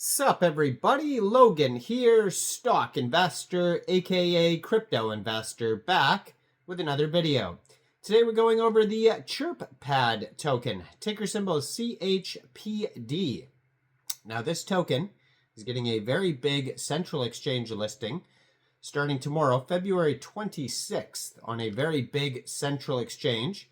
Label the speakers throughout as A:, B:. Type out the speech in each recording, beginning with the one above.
A: Sup everybody, Logan here, stock investor, aka crypto investor, back with another video. Today we're going over the Chirppad token, ticker symbol CHPD. Now this token is getting a very big central exchange listing starting tomorrow, February 26th, on a very big central exchange.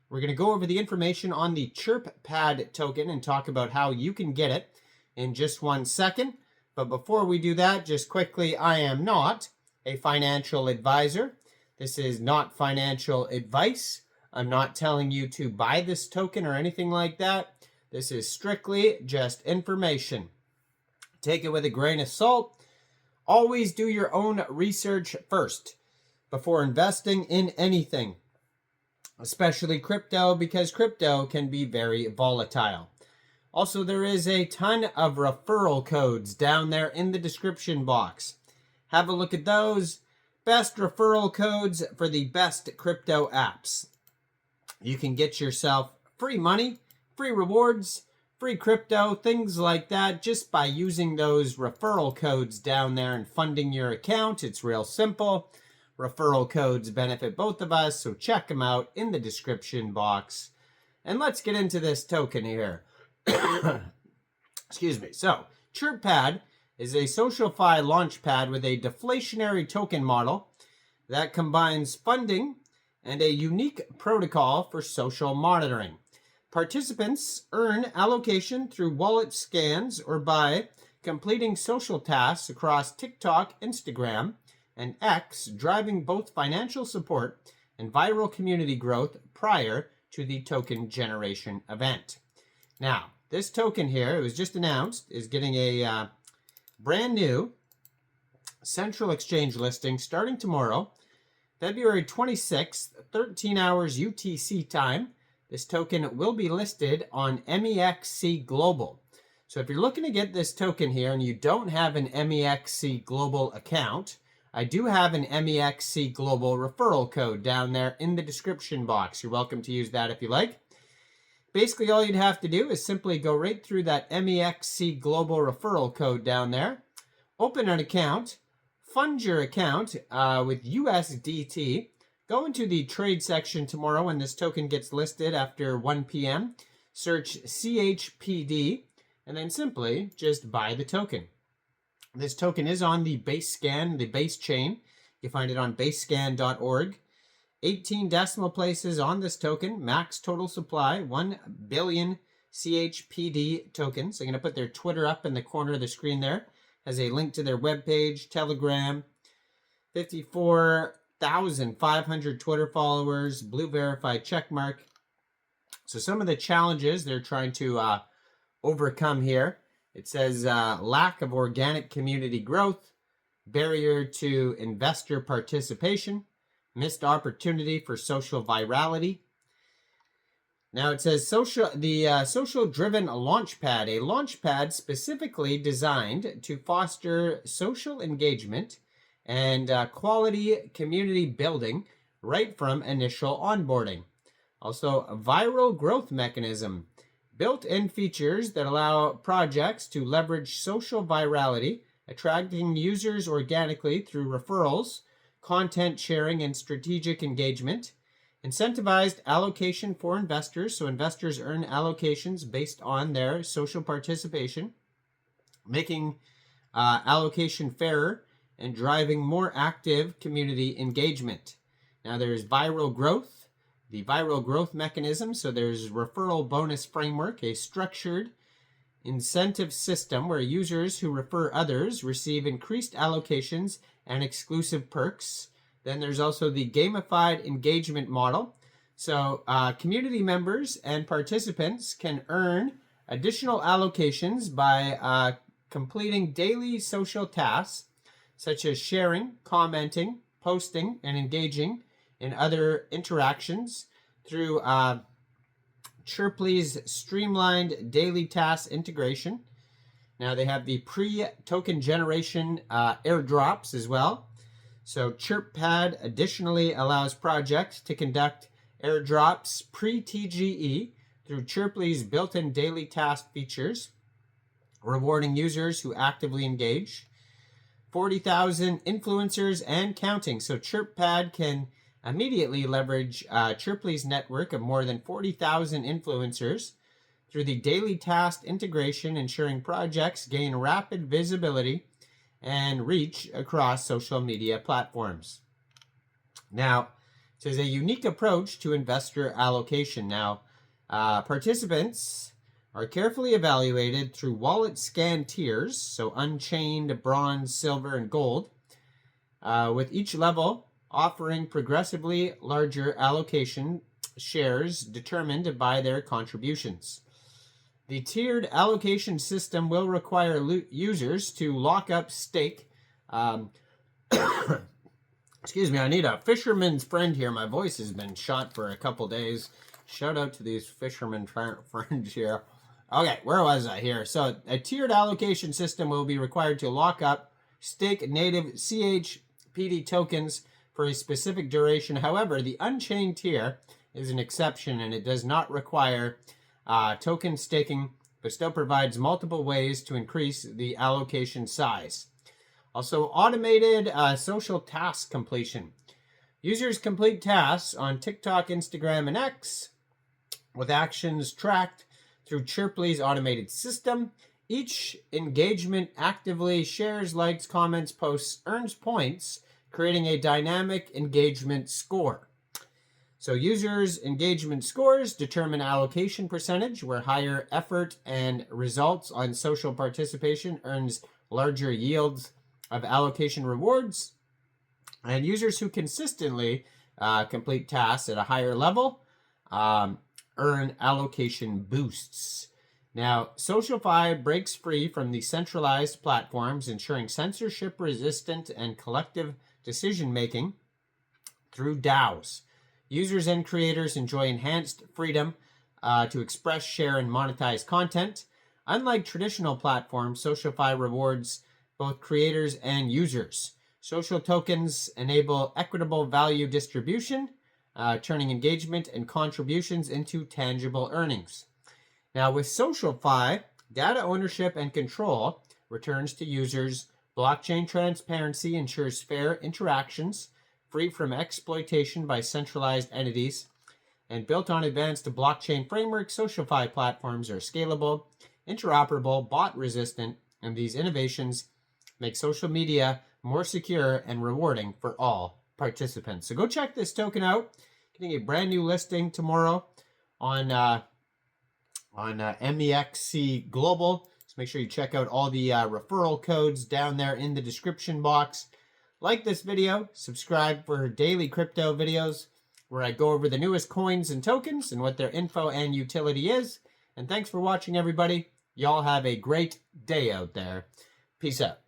A: We're going to go over the information on the Chirppad token and talk about how you can get it in just 1 second. But before we do that, just quickly, I am not a financial advisor. This is not financial advice. I'm not telling you to buy this token or anything like that. This is strictly just information. Take it with a grain of salt. Always do your own research first before investing in anything, especially crypto, because crypto can be very volatile. Also, there is a ton of referral codes down there in the description box. Have a look at those. Best referral codes for the best crypto apps. You can get yourself free money, free rewards, free crypto, things like that, just by using those referral codes down there and funding your account. It's real simple. Referral codes benefit both of us, so check them out in the description box. And let's get into this token here. Excuse me. So, Chirppad is a SocialFi launchpad with a deflationary token model that combines funding and a unique protocol for social monitoring. Participants earn allocation through wallet scans or by completing social tasks across TikTok, Instagram, and X, driving both financial support and viral community growth prior to the token generation event. Now, this token here, it was just announced, is getting a brand new central exchange listing starting tomorrow, February 26th, 13 hours UTC time. This token will be listed on Mexc Global. So if you're looking to get this token here and you don't have an Mexc Global account, I do have an Mexc Global referral code down there in the description box. You're welcome to use that if you like. Basically, all you'd have to do is simply go right through that Mexc Global referral code down there, open an account, fund your account with USDT, go into the trade section tomorrow when this token gets listed after 1 p.m., search CHPD, and then simply just buy the token. This token is on the base scan, the base chain. You find it on basescan.org. 18 decimal places on this token, max total supply, 1 billion CHPD tokens. I'm going to put their Twitter up in the corner of the screen there. Has a link to their webpage, Telegram, 54,500 Twitter followers, blue verified checkmark. So some of the challenges they're trying to overcome here. It says lack of organic community growth, barrier to investor participation, missed opportunity for social virality. Now it says social-driven launchpad, a launchpad specifically designed to foster social engagement and quality community building right from initial onboarding. Also, a viral growth mechanism, built-in features that allow projects to leverage social virality, attracting users organically through referrals, content sharing, and strategic engagement. Incentivized allocation for investors, so investors earn allocations based on their social participation, making allocation fairer and driving more active community engagement. Now there's viral growth, the viral growth mechanism, so there's referral bonus framework, a structured incentive system where users who refer others receive increased allocations and exclusive perks. Then there's also the gamified engagement model. So community members and participants can earn additional allocations by completing daily social tasks, such as sharing, commenting, posting, and engaging in other interactions through Chirpley's streamlined daily task integration. Now they have the pre-token generation airdrops as well. So Chirppad additionally allows projects to conduct airdrops pre-TGE through Chirpley's built-in daily task features. rewarding users who actively engage. 40,000 influencers and counting. So Chirppad can immediately leverage Chirpley's network of more than 40,000 influencers through the daily task integration, ensuring projects gain rapid visibility and reach across social media platforms. Now, it is a unique approach to investor allocation. Now, participants are carefully evaluated through wallet scan tiers, so unchained, bronze, silver, and gold, with each level offering progressively larger allocation shares determined by their contributions. The tiered allocation system will require users to lock up stake. Excuse me, I need a fisherman's friend here. My voice has been shot for a couple days. Shout out to these fisherman friends here. Okay, where was I here? So a tiered allocation system will be required to lock up stake native Chpd tokens for a specific duration. However, the unchained tier is an exception, and it does not require token staking, but still provides multiple ways to increase the allocation size. Also, automated social task completion. Users complete tasks on TikTok, Instagram, and X with actions tracked through Chirpley's automated system. Each engagement actively shares, likes, comments, posts, earns points, creating a dynamic engagement score. So users' engagement scores determine allocation percentage, where higher effort and results on social participation earns larger yields of allocation rewards. And users who consistently complete tasks at a higher level earn allocation boosts. Now, SocialFi breaks free from the centralized platforms, ensuring censorship-resistant and collective decision-making through DAOs. Users and creators enjoy enhanced freedom to express, share, and monetize content. Unlike traditional platforms, SocialFi rewards both creators and users. Social tokens enable equitable value distribution, turning engagement and contributions into tangible earnings. Now, with SocialFi, data ownership and control returns to users. Blockchain transparency ensures fair interactions, free from exploitation by centralized entities. And built on advanced blockchain frameworks, SocialFi platforms are scalable, interoperable, bot-resistant, and these innovations make social media more secure and rewarding for all participants. So go check this token out. Getting a brand new listing tomorrow on Mexc Global. So make sure you check out all the referral codes down there in the description box. Like this video, subscribe for daily crypto videos where I go over the newest coins and tokens and what their info and utility is. And thanks for watching, everybody. Y'all have a great day out there. Peace out.